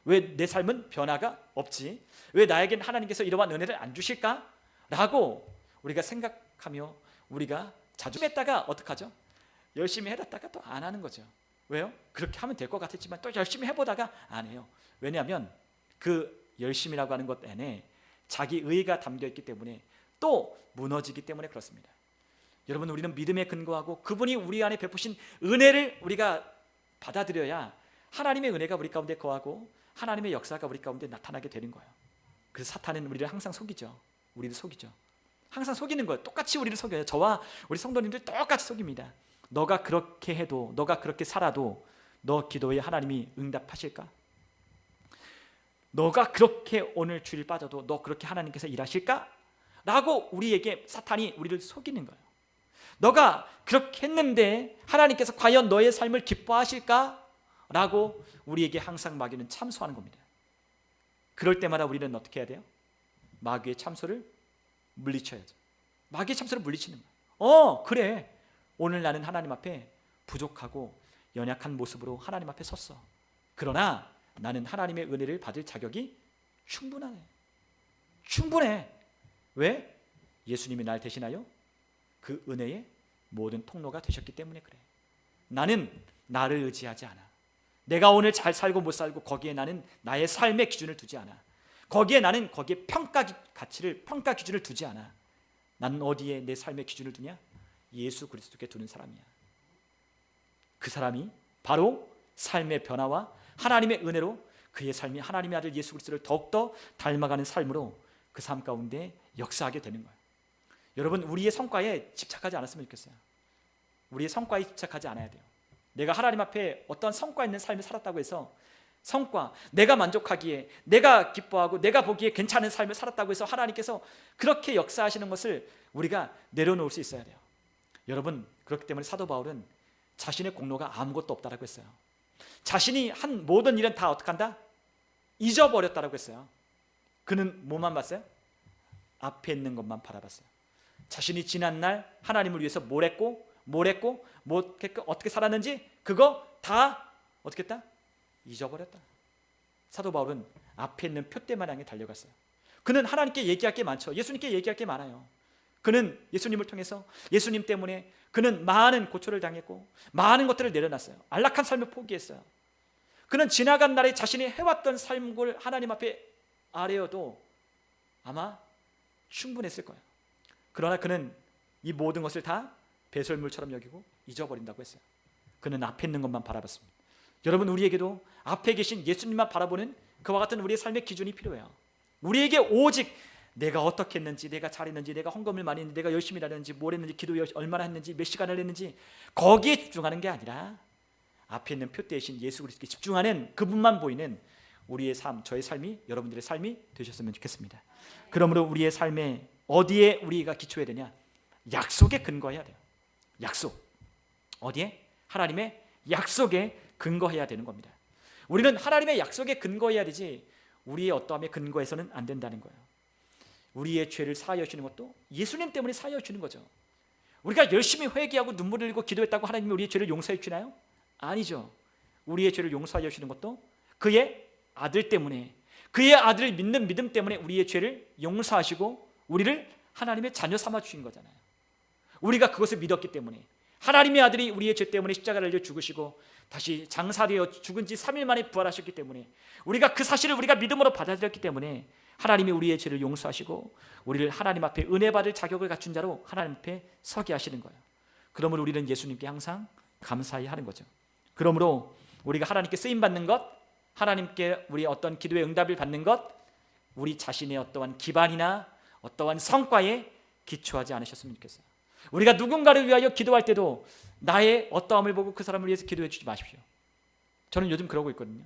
A: 왜 내 삶은 변화가 없지? 왜 나에겐 하나님께서 이러한 은혜를 안 주실까? 라고 우리가 생각하며 우리가 자주 했다가 어떡하죠? 열심히 해놨다가 또 안 하는 거죠. 왜요? 그렇게 하면 될 것 같았지만 또 열심히 해보다가 안 해요. 왜냐하면 그 열심이라고 하는 것 안에 자기 의의가 담겨있기 때문에 또 무너지기 때문에 그렇습니다. 여러분, 우리는 믿음에 근거하고 그분이 우리 안에 베푸신 은혜를 우리가 받아들여야 하나님의 은혜가 우리 가운데 거하고 하나님의 역사가 우리 가운데 나타나게 되는 거예요. 그래서 사탄은 우리를 항상 속이죠. 우리를 속이죠. 항상 속이는 거예요. 똑같이 우리를 속여요. 저와 우리 성도님들 똑같이 속입니다. 너가 그렇게 해도, 너가 그렇게 살아도 너 기도에 하나님이 응답하실까? 너가 그렇게 오늘 주일 빠져도 너 그렇게 하나님께서 일하실까? 라고 우리에게 사탄이 우리를 속이는 거예요. 너가 그렇게 했는데 하나님께서 과연 너의 삶을 기뻐하실까? 라고 우리에게 항상 마귀는 참소하는 겁니다. 그럴 때마다 우리는 어떻게 해야 돼요? 마귀의 참소를 물리쳐야죠. 마귀의 참소를 물리치는 거예요. 그래, 오늘 나는 하나님 앞에 부족하고 연약한 모습으로 하나님 앞에 섰어. 그러나 나는 하나님의 은혜를 받을 자격이 충분해. 왜? 예수님이 날 대신하여 그 은혜의 모든 통로가 되셨기 때문에 그래. 나는 나를 의지하지 않아. 내가 오늘 잘 살고 못 살고 거기에 나는 나의 삶의 기준을 두지 않아. 거기에 나는 거기에 평가 기준을 두지 않아. 나는 어디에 내 삶의 기준을 두냐? 예수 그리스도께 두는 사람이야. 그 사람이 바로 삶의 변화와 하나님의 은혜로 그의 삶이 하나님의 아들 예수 그리스도를 더욱더 닮아가는 삶으로 그 삶 가운데 역사하게 되는 거예요. 여러분, 우리의 성과에 집착하지 않았으면 좋겠어요. 우리의 성과에 집착하지 않아야 돼요. 내가 하나님 앞에 어떤 성과 있는 삶을 살았다고 해서 성과, 내가 만족하기에, 내가 기뻐하고 내가 보기에 괜찮은 삶을 살았다고 해서 하나님께서 그렇게 역사하시는 것을 우리가 내려놓을 수 있어야 돼요. 여러분, 그렇기 때문에 사도 바울은 자신의 공로가 아무것도 없다라고 했어요. 자신이 한 모든 일은 다 어떻게 한다? 잊어버렸다라고 했어요. 그는 뭐만 봤어요? 앞에 있는 것만 바라봤어요. 자신이 지난날 하나님을 위해서 뭘 했고 어떻게 살았는지 그거 다 어떻게 했다? 잊어버렸다. 사도 바울은 앞에 있는 표대만 향해 달려갔어요. 그는 하나님께 얘기할 게 많죠. 예수님께 얘기할 게 많아요. 그는 예수님을 통해서 예수님 때문에 그는 많은 고초를 당했고 많은 것들을 내려놨어요. 안락한 삶을 포기했어요. 그는 지나간 날에 자신이 해왔던 삶을 하나님 앞에 아뢰어도 아마 충분했을 거예요. 그러나 그는 이 모든 것을 다 배설물처럼 여기고 잊어버린다고 했어요. 그는 앞에 있는 것만 바라봤습니다. 여러분, 우리에게도 앞에 계신 예수님만 바라보는 그와 같은 우리의 삶의 기준이 필요해요. 우리에게 오직 내가 어떻게 했는지, 내가 잘했는지, 내가 헌금을 많이 했는지, 내가 열심히 일했는지, 뭘 했는지, 기도 얼마나 했는지, 몇 시간을 했는지 거기에 집중하는 게 아니라 앞에 있는 표대이신 예수 그리스도께 집중하는 그분만 보이는 우리의 삶, 저의 삶이, 여러분들의 삶이 되셨으면 좋겠습니다. 그러므로 우리의 삶에 어디에 우리가 기초해야 되냐? 약속에 근거해야 돼요. 약속. 어디에? 하나님의 약속에 근거해야 되는 겁니다. 우리는 하나님의 약속에 근거해야 되지 우리의 어떠함에 근거해서는 안 된다는 거예요. 우리의 죄를 사하여 주는 것도 예수님 때문에 사하여 주는 거죠. 우리가 열심히 회개하고 눈물을 흘리고 기도했다고 하나님이 우리의 죄를 용서해 주나요? 아니죠. 우리의 죄를 용서하여 주는 것도 그의 아들 때문에, 그의 아들을 믿는 믿음 때문에 우리의 죄를 용서하시고 우리를 하나님의 자녀 삼아 주신 거잖아요. 우리가 그것을 믿었기 때문에, 하나님의 아들이 우리의 죄 때문에 십자가를 달려 죽으시고 다시 장사되어 죽은 지 3일 만에 부활하셨기 때문에, 우리가 그 사실을 우리가 믿음으로 받아들였기 때문에 하나님이 우리의 죄를 용서하시고 우리를 하나님 앞에 은혜 받을 자격을 갖춘 자로 하나님 앞에 서게 하시는 거예요. 그러므로 우리는 예수님께 항상 감사해야 하는 거죠. 그러므로 우리가 하나님께 쓰임 받는 것, 하나님께 우리의 어떤 기도의 응답을 받는 것, 우리 자신의 어떠한 기반이나 어떠한 성과에 기초하지 않으셨으면 좋겠어요. 우리가 누군가를 위하여 기도할 때도 나의 어떠함을 보고 그 사람을 위해서 기도해 주지 마십시오. 저는 요즘 그러고 있거든요.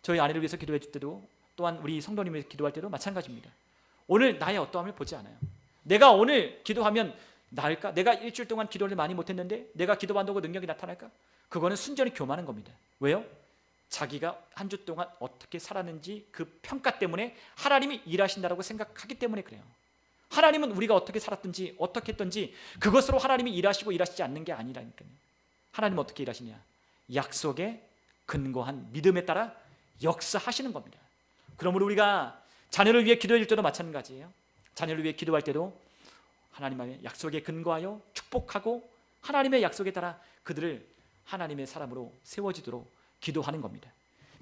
A: 저희 아내를 위해서 기도해 줄 때도, 또한 우리 성도님을 위해서 기도할 때도 마찬가지입니다. 오늘 나의 어떠함을 보지 않아요. 내가 오늘 기도하면 나을까? 내가 일주일 동안 기도를 많이 못했는데 내가 기도한다고 능력이 나타날까? 그거는 순전히 교만한 겁니다. 왜요? 자기가 한 주 동안 어떻게 살았는지 그 평가 때문에 하나님이 일하신다고 생각하기 때문에 그래요. 하나님은 우리가 어떻게 살았든지 어떻게 했든지 그것으로 하나님이 일하시고 일하시지 않는 게 아니라니까요. 하나님은 어떻게 일하시냐? 약속에 근거한 믿음에 따라 역사하시는 겁니다. 그러므로 우리가 자녀를 위해 기도해 줄 때도 마찬가지예요. 자녀를 위해 기도할 때도 하나님의 약속에 근거하여 축복하고 하나님의 약속에 따라 그들을 하나님의 사람으로 세워지도록 기도하는 겁니다.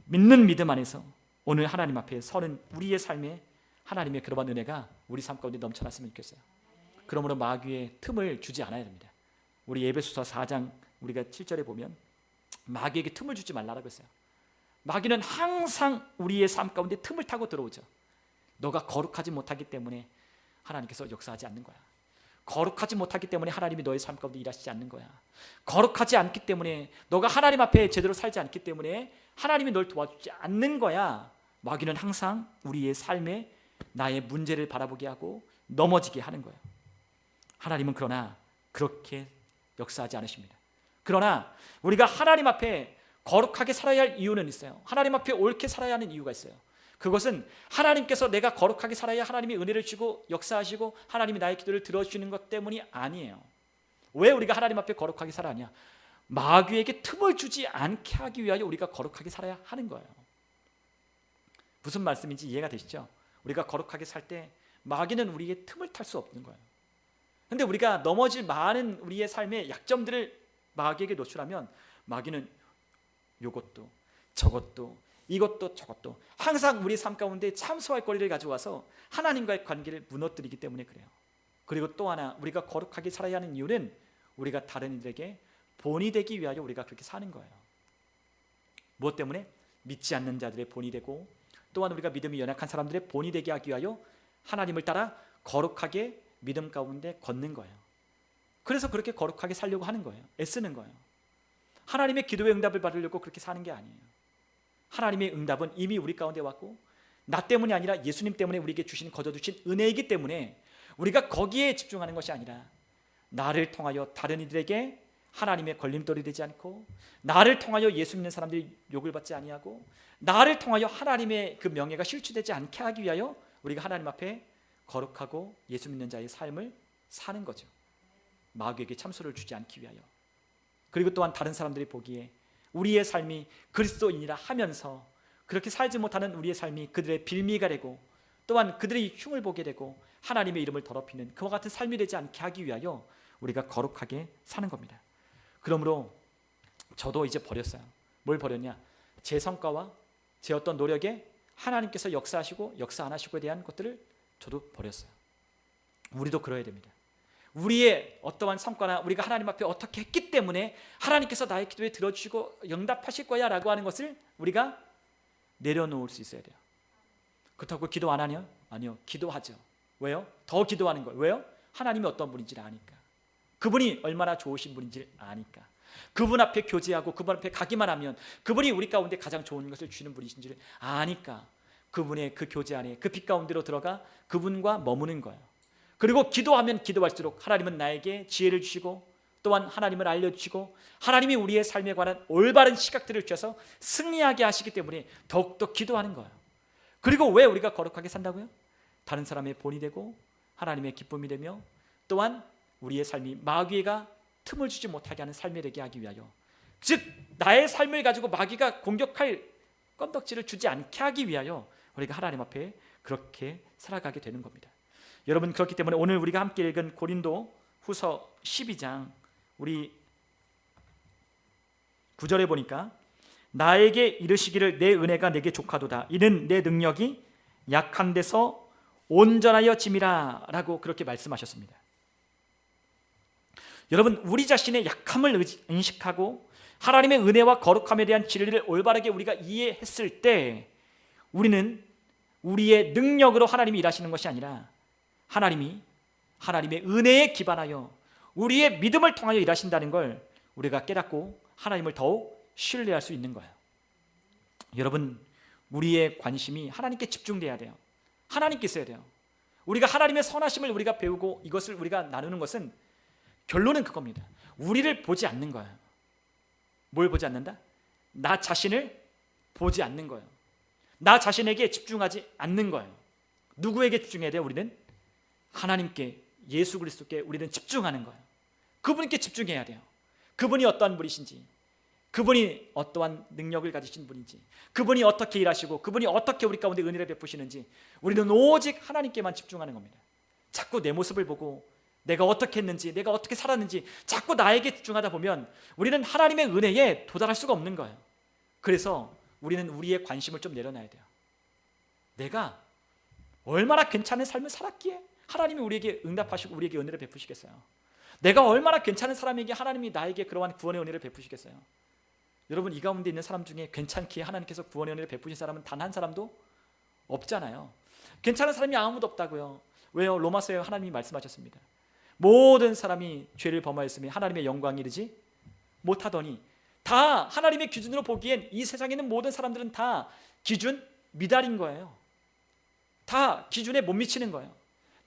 A: 믿는 믿음 안에서 오늘 하나님 앞에 서는 우리의 삶에 하나님의 그러한 은혜가 우리 삶 가운데 넘쳐났으면 좋겠어요. 그러므로 마귀의 틈을 주지 않아야 됩니다. 우리 에베소서 4장 우리가 7절에 보면 마귀에게 틈을 주지 말라고 했어요. 마귀는 항상 우리의 삶 가운데 틈을 타고 들어오죠. 너가 거룩하지 못하기 때문에 하나님께서 역사하지 않는 거야. 거룩하지 못하기 때문에 하나님이 너의 삶 가운데 일하시지 않는 거야. 거룩하지 않기 때문에, 너가 하나님 앞에 제대로 살지 않기 때문에 하나님이 널 도와주지 않는 거야. 마귀는 항상 우리의 삶에 나의 문제를 바라보게 하고 넘어지게 하는 거예요. 하나님은 그러나 그렇게 역사하지 않으십니다. 그러나 우리가 하나님 앞에 거룩하게 살아야 할 이유는 있어요. 하나님 앞에 옳게 살아야 하는 이유가 있어요. 그것은 하나님께서 내가 거룩하게 살아야 하나님이 은혜를 주고 역사하시고 하나님이 나의 기도를 들어주시는 것 때문이 아니에요. 왜 우리가 하나님 앞에 거룩하게 살아야 하냐? 마귀에게 틈을 주지 않게 하기 위하여 우리가 거룩하게 살아야 하는 거예요. 무슨 말씀인지 이해가 되시죠? 우리가 거룩하게 살 때 마귀는 우리의 틈을 탈 수 없는 거예요. 그런데 우리가 넘어질 많은 우리의 삶의 약점들을 마귀에게 노출하면 마귀는 이것도 저것도 이것도 저것도 항상 우리 삶 가운데 참소할 거리를 가져와서 하나님과의 관계를 무너뜨리기 때문에 그래요. 그리고 또 하나, 우리가 거룩하게 살아야 하는 이유는 우리가 다른 이들에게 본이 되기 위하여 우리가 그렇게 사는 거예요. 무엇 때문에? 믿지 않는 자들의 본이 되고, 또한 우리가 믿음이 연약한 사람들의 본이 되게 하기 위하여 하나님을 따라 거룩하게 믿음 가운데 걷는 거예요. 그래서 그렇게 거룩하게 살려고 하는 거예요. 애쓰는 거예요. 하나님의 기도의 응답을 받으려고 그렇게 사는 게 아니에요. 하나님의 응답은 이미 우리 가운데 왔고, 나 때문이 아니라 예수님 때문에 우리에게 주신, 거저주신 은혜이기 때문에 우리가 거기에 집중하는 것이 아니라 나를 통하여 다른 이들에게 하나님의 걸림돌이 되지 않고, 나를 통하여 예수 믿는 사람들이 욕을 받지 아니하고, 나를 통하여 하나님의 그 명예가 실추되지 않게 하기 위하여 우리가 하나님 앞에 거룩하고 예수 믿는 자의 삶을 사는 거죠. 마귀에게 참소를 주지 않기 위하여. 그리고 또한 다른 사람들이 보기에 우리의 삶이 그리스도인이라 하면서 그렇게 살지 못하는 우리의 삶이 그들의 빌미가 되고, 또한 그들의 흉을 보게 되고 하나님의 이름을 더럽히는 그와 같은 삶이 되지 않게 하기 위하여 우리가 거룩하게 사는 겁니다. 그러므로 저도 이제 버렸어요. 뭘 버렸냐? 제 성과와 제 어떤 노력에 하나님께서 역사하시고 역사 안 하시고에 대한 것들을 저도 버렸어요. 우리도 그러야 됩니다. 우리의 어떠한 성과나 우리가 하나님 앞에 어떻게 했기 때문에 하나님께서 나의 기도에 들어주시고 응답하실 거야 라고 하는 것을 우리가 내려놓을 수 있어야 돼요. 그렇다고 기도 안 하냐? 아니요, 기도하죠. 왜요? 더 기도하는 거예요. 왜요? 하나님이 어떤 분인지를 아니까. 그분이 얼마나 좋으신 분인지를 아니까. 그분 앞에 교제하고 그분 앞에 가기만 하면 그분이 우리 가운데 가장 좋은 것을 주시는 분이신지를 아니까 그분의 그 교제 안에 그 빛 가운데로 들어가 그분과 머무는 거예요. 그리고 기도하면 기도할수록 하나님은 나에게 지혜를 주시고, 또한 하나님을 알려주시고 하나님이 우리의 삶에 관한 올바른 시각들을 주셔서 승리하게 하시기 때문에 더욱더 기도하는 거예요. 그리고 왜 우리가 거룩하게 산다고요? 다른 사람의 본이 되고 하나님의 기쁨이 되며 또한 우리의 삶이 마귀가 틈을 주지 못하게 하는 삶이 되게 하기 위하여, 즉 나의 삶을 가지고 마귀가 공격할 건덕지를 주지 않게 하기 위하여 우리가 하나님 앞에 그렇게 살아가게 되는 겁니다. 여러분, 그렇기 때문에 오늘 우리가 함께 읽은 고린도 후서 12장 우리 9절에 보니까 나에게 이르시기를 내 은혜가 내게 족하도다. 이는 내 능력이 약한 데서 온전하여 짐이라 라고 그렇게 말씀하셨습니다. 여러분, 우리 자신의 약함을 인식하고 하나님의 은혜와 거룩함에 대한 진리를 올바르게 우리가 이해했을 때 우리는 우리의 능력으로 하나님이 일하시는 것이 아니라 하나님이 하나님의 은혜에 기반하여 우리의 믿음을 통하여 일하신다는 걸 우리가 깨닫고 하나님을 더욱 신뢰할 수 있는 거예요. 여러분, 우리의 관심이 하나님께 집중돼야 돼요. 하나님께 있어야 돼요. 우리가 하나님의 선하심을 우리가 배우고 이것을 우리가 나누는 것은 결론은 그겁니다. 우리를 보지 않는 거예요. 뭘 보지 않는다? 나 자신을 보지 않는 거예요. 나 자신에게 집중하지 않는 거예요. 누구에게 집중해야 돼요? 우리는 하나님께, 예수 그리스도께 우리는 집중하는 거예요. 그분께 집중해야 돼요. 그분이 어떠한 분이신지, 그분이 어떠한 능력을 가지신 분인지, 그분이 어떻게 일하시고 그분이 어떻게 우리 가운데 은혜를 베푸시는지 우리는 오직 하나님께만 집중하는 겁니다. 자꾸 내 모습을 보고 내가 어떻게 했는지, 내가 어떻게 살았는지 자꾸 나에게 집중하다 보면 우리는 하나님의 은혜에 도달할 수가 없는 거예요. 그래서 우리는 우리의 관심을 좀 내려놔야 돼요. 내가 얼마나 괜찮은 삶을 살았기에 하나님이 우리에게 응답하시고 우리에게 은혜를 베푸시겠어요? 내가 얼마나 괜찮은 사람에게 하나님이 나에게 그러한 구원의 은혜를 베푸시겠어요? 여러분, 이 가운데 있는 사람 중에 괜찮기에 하나님께서 구원의 은혜를 베푸신 사람은 단 한 사람도 없잖아요. 괜찮은 사람이 아무도 없다고요. 왜요? 로마서에 하나님이 말씀하셨습니다. 모든 사람이 죄를 범하였으니 하나님의 영광이 이르지 못하더니, 다 하나님의 기준으로 보기엔 이 세상에 있는 모든 사람들은 다 기준 미달인 거예요. 다 기준에 못 미치는 거예요.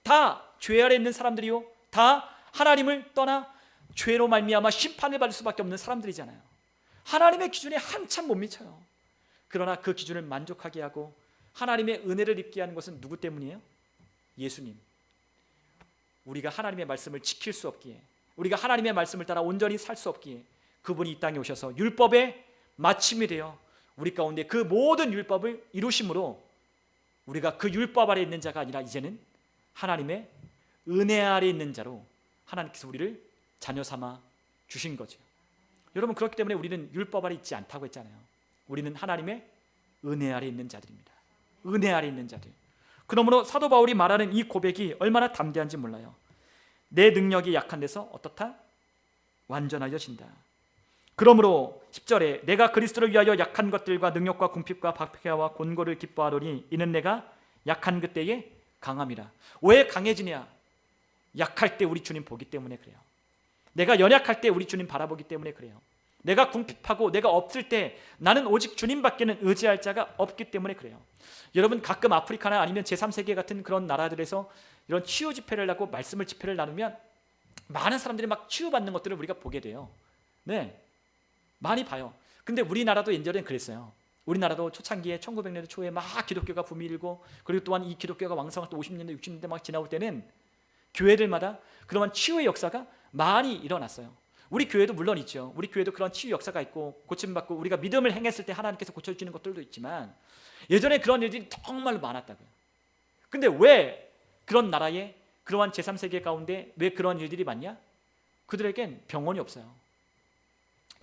A: 다 죄 아래 있는 사람들이요, 다 하나님을 떠나 죄로 말미암아 심판을 받을 수밖에 없는 사람들이잖아요. 하나님의 기준에 한참 못 미쳐요. 그러나 그 기준을 만족하게 하고 하나님의 은혜를 입게 하는 것은 누구 때문이에요? 예수님. 우리가 하나님의 말씀을 지킬 수 없기에, 우리가 하나님의 말씀을 따라 온전히 살 수 없기에 그분이 이 땅에 오셔서 율법의 마침이 되어 우리 가운데 그 모든 율법을 이루심으로 우리가 그 율법 아래 있는 자가 아니라 이제는 하나님의 은혜 아래 있는 자로 하나님께서 우리를 자녀 삼아 주신 거죠. 여러분, 그렇기 때문에 우리는 율법 아래 있지 않다고 했잖아요. 우리는 하나님의 은혜 아래 있는 자들입니다. 은혜 아래 있는 자들. 그러므로 사도 바울이 말하는 이 고백이 얼마나 담대한지 몰라요. 내 능력이 약한 데서 어떻다? 완전하여진다. 그러므로 10절에 내가 그리스도를 위하여 약한 것들과 능력과 궁핍과 박해와 곤고를 기뻐하노니 이는 내가 약한 그때에 강함이라. 왜 강해지냐? 약할 때 우리 주님 보기 때문에 그래요. 내가 연약할 때 우리 주님 바라보기 때문에 그래요. 내가 궁핍하고 내가 없을 때 나는 오직 주님밖에는 의지할 자가 없기 때문에 그래요. 여러분, 가끔 아프리카나 아니면 제3세계 같은 그런 나라들에서 이런 치유 집회를 하고 말씀을 집회를 나누면 많은 사람들이 막 치유받는 것들을 우리가 보게 돼요. 네, 많이 봐요. 근데 우리나라도 예전엔 그랬어요. 우리나라도 초창기에 1900년대 초에 막 기독교가 붐이 일고, 그리고 또한 이 기독교가 왕성할 때 50년대 60년대 막 지나올 때는 교회들마다 그런 치유의 역사가 많이 일어났어요. 우리 교회도 물론 있죠. 우리 교회도 그런 치유 역사가 있고 고침받고 우리가 믿음을 행했을 때 하나님께서 고쳐주시는 것들도 있지만 예전에 그런 일들이 정말로 많았다고요. 근데 왜 그런 나라에 그러한 제3세계 가운데 왜 그런 일들이 많냐? 그들에겐 병원이 없어요.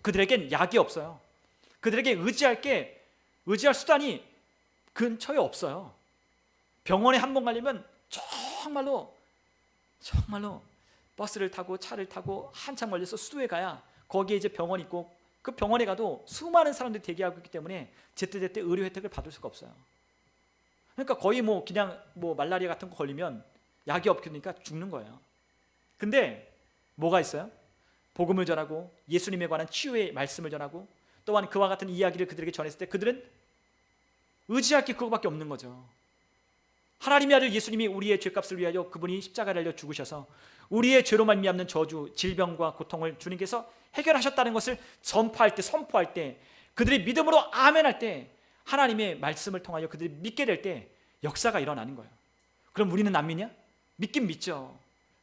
A: 그들에겐 약이 없어요. 그들에게 의지할 수단이 근처에 없어요. 병원에 한 번 가려면 정말로 버스를 타고 차를 타고 한참 걸려서 수도에 가야 거기에 이제 병원이 있고, 그 병원에 가도 수많은 사람들이 대기하고 있기 때문에 제때제때 의료 혜택을 받을 수가 없어요. 그러니까 거의 그냥 말라리아 같은 거 걸리면 약이 없으니까 죽는 거예요. 근데 뭐가 있어요? 복음을 전하고 예수님에 관한 치유의 말씀을 전하고 또한 그와 같은 이야기를 그들에게 전했을 때 그들은 의지할 게 그거밖에 없는 거죠. 하나님의 아들 예수님이 우리의 죄값을 위하여 그분이 십자가를 달려 죽으셔서 우리의 죄로 말미암는 저주, 질병과 고통을 주님께서 해결하셨다는 것을 전파할 때, 선포할 때, 그들이 믿음으로 아멘할 때, 하나님의 말씀을 통하여 그들이 믿게 될 때 역사가 일어나는 거예요. 그럼 우리는 안 믿냐? 믿긴 믿죠.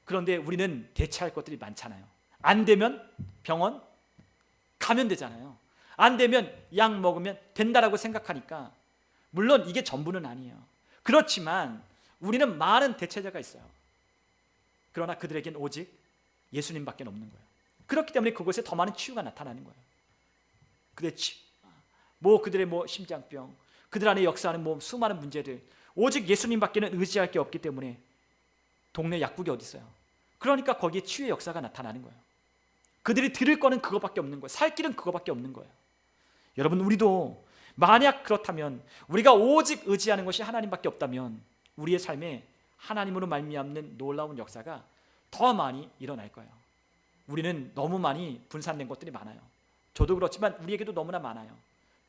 A: 그런데 우리는 대체할 것들이 많잖아요. 안 되면 병원 가면 되잖아요. 안 되면 약 먹으면 된다라고 생각하니까, 물론 이게 전부는 아니에요. 그렇지만 우리는 많은 대체자가 있어요. 그러나 그들에겐 오직 예수님밖에 없는 거예요. 그렇기 때문에 그곳에 더 많은 치유가 나타나는 거예요. 그들의 심장병, 그들 안에 역사하는 수많은 문제들, 오직 예수님밖에는 의지할 게 없기 때문에 동네 약국이 어디 있어요? 그러니까 거기에 치유의 역사가 나타나는 거예요. 그들이 들을 거는 그거밖에 없는 거예요. 살 길은 그거밖에 없는 거예요. 여러분, 우리도 만약 그렇다면, 우리가 오직 의지하는 것이 하나님밖에 없다면 우리의 삶에 하나님으로 말미암는 놀라운 역사가 더 많이 일어날 거예요. 우리는 너무 많이 분산된 것들이 많아요. 저도 그렇지만 우리에게도 너무나 많아요.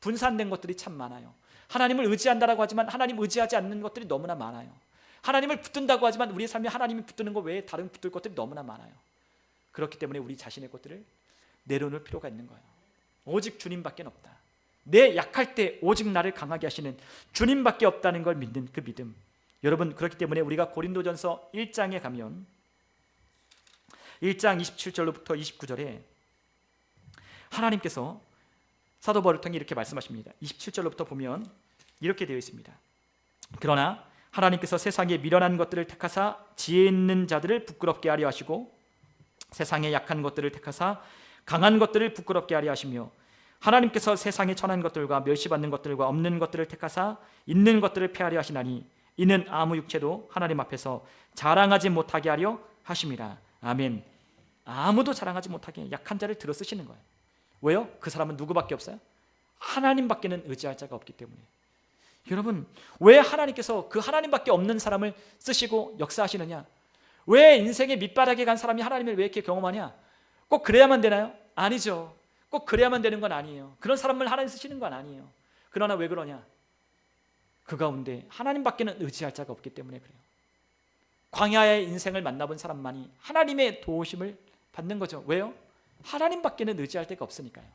A: 분산된 것들이 참 많아요. 하나님을 의지한다라고 하지만 하나님 의지하지 않는 것들이 너무나 많아요. 하나님을 붙든다고 하지만 우리의 삶에 하나님이 붙드는 것 외에 다른 붙들 것들이 너무나 많아요. 그렇기 때문에 우리 자신의 것들을 내려놓을 필요가 있는 거예요. 오직 주님밖에 없다. 내 약할 때 오직 나를 강하게 하시는 주님밖에 없다는 걸 믿는 그 믿음. 여러분, 그렇기 때문에 우리가 고린도전서 1장에 가면 1장 27절로부터 29절에 하나님께서 사도 바울을 통해 이렇게 말씀하십니다. 27절로부터 보면 이렇게 되어 있습니다. 그러나 하나님께서 세상에 미련한 것들을 택하사 지혜 있는 자들을 부끄럽게 하려 하시고 세상에 약한 것들을 택하사 강한 것들을 부끄럽게 하려 하시며 하나님께서 세상에 천한 것들과 멸시받는 것들과 없는 것들을 택하사 있는 것들을 폐하려 하시나니 이는 아무 육체도 하나님 앞에서 자랑하지 못하게 하려 하심이라. 아멘. 아무도 자랑하지 못하게 약한 자를 들어 쓰시는 거예요. 왜요? 그 사람은 누구밖에 없어요? 하나님밖에는 의지할 자가 없기 때문에. 여러분, 왜 하나님께서 그 하나님밖에 없는 사람을 쓰시고 역사하시느냐? 왜 인생의 밑바닥에 간 사람이 하나님을 왜 이렇게 경험하냐? 꼭 그래야만 되나요? 아니죠. 꼭 그래야만 되는 건 아니에요. 그런 사람을 하나님 쓰시는 건 아니에요. 그러나 왜 그러냐? 그 가운데 하나님밖에는 의지할 자가 없기 때문에 그래요. 광야의 인생을 만나본 사람만이 하나님의 도우심을 받는 거죠. 왜요? 하나님밖에는 의지할 데가 없으니까요.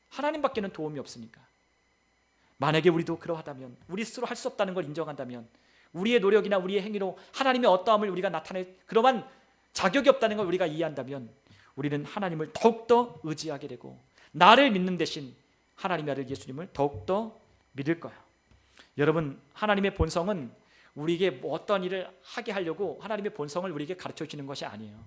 A: 하나님밖에는 도움이 없으니까. 만약에 우리도 그러하다면, 우리 스스로 할 수 없다는 걸 인정한다면, 우리의 노력이나 우리의 행위로 하나님의 어떠함을 우리가 나타낼 그러한 자격이 없다는 걸 우리가 이해한다면 우리는 하나님을 더욱더 의지하게 되고 나를 믿는 대신 하나님의 아들 예수님을 더욱더 믿을 거예요. 여러분, 하나님의 본성은 우리에게 어떤 일을 하게 하려고 하나님의 본성을 우리에게 가르쳐 주시는 것이 아니에요.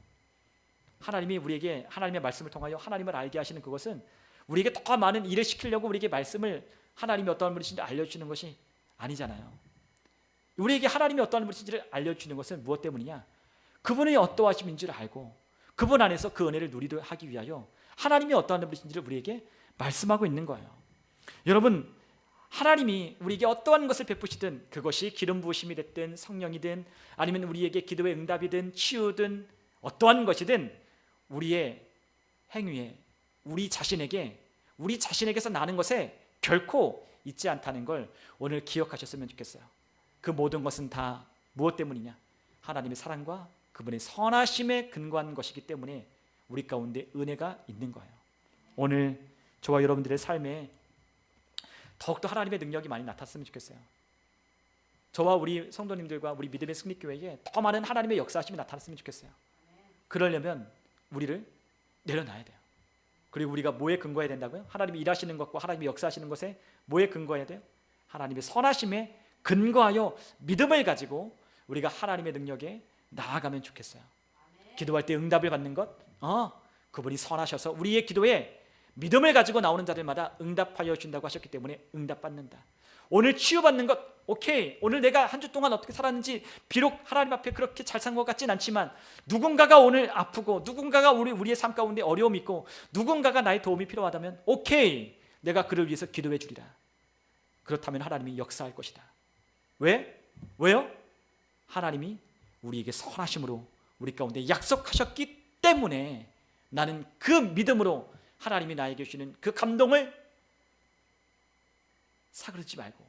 A: 하나님이 우리에게 하나님의 말씀을 통하여 하나님을 알게 하시는 그것은 우리에게 더 많은 일을 시키려고 우리에게 말씀을, 하나님이 어떠한 분이신지 알려주시는 것이 아니잖아요. 우리에게 하나님이 어떠한 분이신지를 알려주시는 것은 무엇 때문이냐? 그분의 어떠하심인 줄 알고 그분 안에서 그 은혜를 누리도록 하기 위하여 하나님이 어떠한 분이신지를 우리에게 말씀하고 있는 거예요. 여러분, 하나님이 우리에게 어떠한 것을 베푸시든, 그것이 기름 부으심이 됐든 성령이든 아니면 우리에게 기도의 응답이든 치유든 어떠한 것이든 우리의 행위에 우리 자신에게서 나는 것에 결코 있지 않다는 걸 오늘 기억하셨으면 좋겠어요. 그 모든 것은 다 무엇 때문이냐? 하나님의 사랑과 그분의 선하심에 근거한 것이기 때문에 우리 가운데 은혜가 있는 거예요. 오늘 저와 여러분들의 삶에 더욱더 하나님의 능력이 많이 나타났으면 좋겠어요. 저와 우리 성도님들과 우리 믿음의 승리교회에 더 많은 하나님의 역사하심이 나타났으면 좋겠어요. 그러려면 우리를 내려놔야 돼요. 그리고 우리가 뭐에 근거해야 된다고요? 하나님이 일하시는 것과 하나님이 역사하시는 것에 뭐에 근거해야 돼요? 하나님의 선하심에 근거하여 믿음을 가지고 우리가 하나님의 능력에 나아가면 좋겠어요. 기도할 때 응답을 받는 것, 그분이 선하셔서 우리의 기도에 믿음을 가지고 나오는 자들마다 응답하여 준다고 하셨기 때문에 응답받는다. 오늘 치유받는 것, 오케이. 오늘 내가 한 주 동안 어떻게 살았는지 비록 하나님 앞에 그렇게 잘 산 것 같진 않지만 누군가가 오늘 아프고 누군가가 우리의 삶 가운데 어려움이 있고 누군가가 나의 도움이 필요하다면 오케이. 내가 그를 위해서 기도해 주리라. 그렇다면 하나님이 역사할 것이다. 왜요? 하나님이 우리에게 선하심으로 우리 가운데 약속하셨기 때문에 나는 그 믿음으로 하나님이 나에게 주시는 그 감동을 사그르지 말고,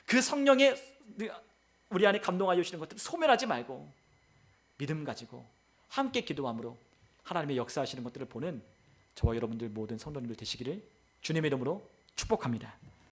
A: 그 성령의 우리 안에 감동하여 주시는 것들을 소멸하지 말고 믿음 가지고 함께 기도함으로 하나님의 역사하시는 것들을 보는 저와 여러분들 모든 성도님들 되시기를 주님의 이름으로 축복합니다.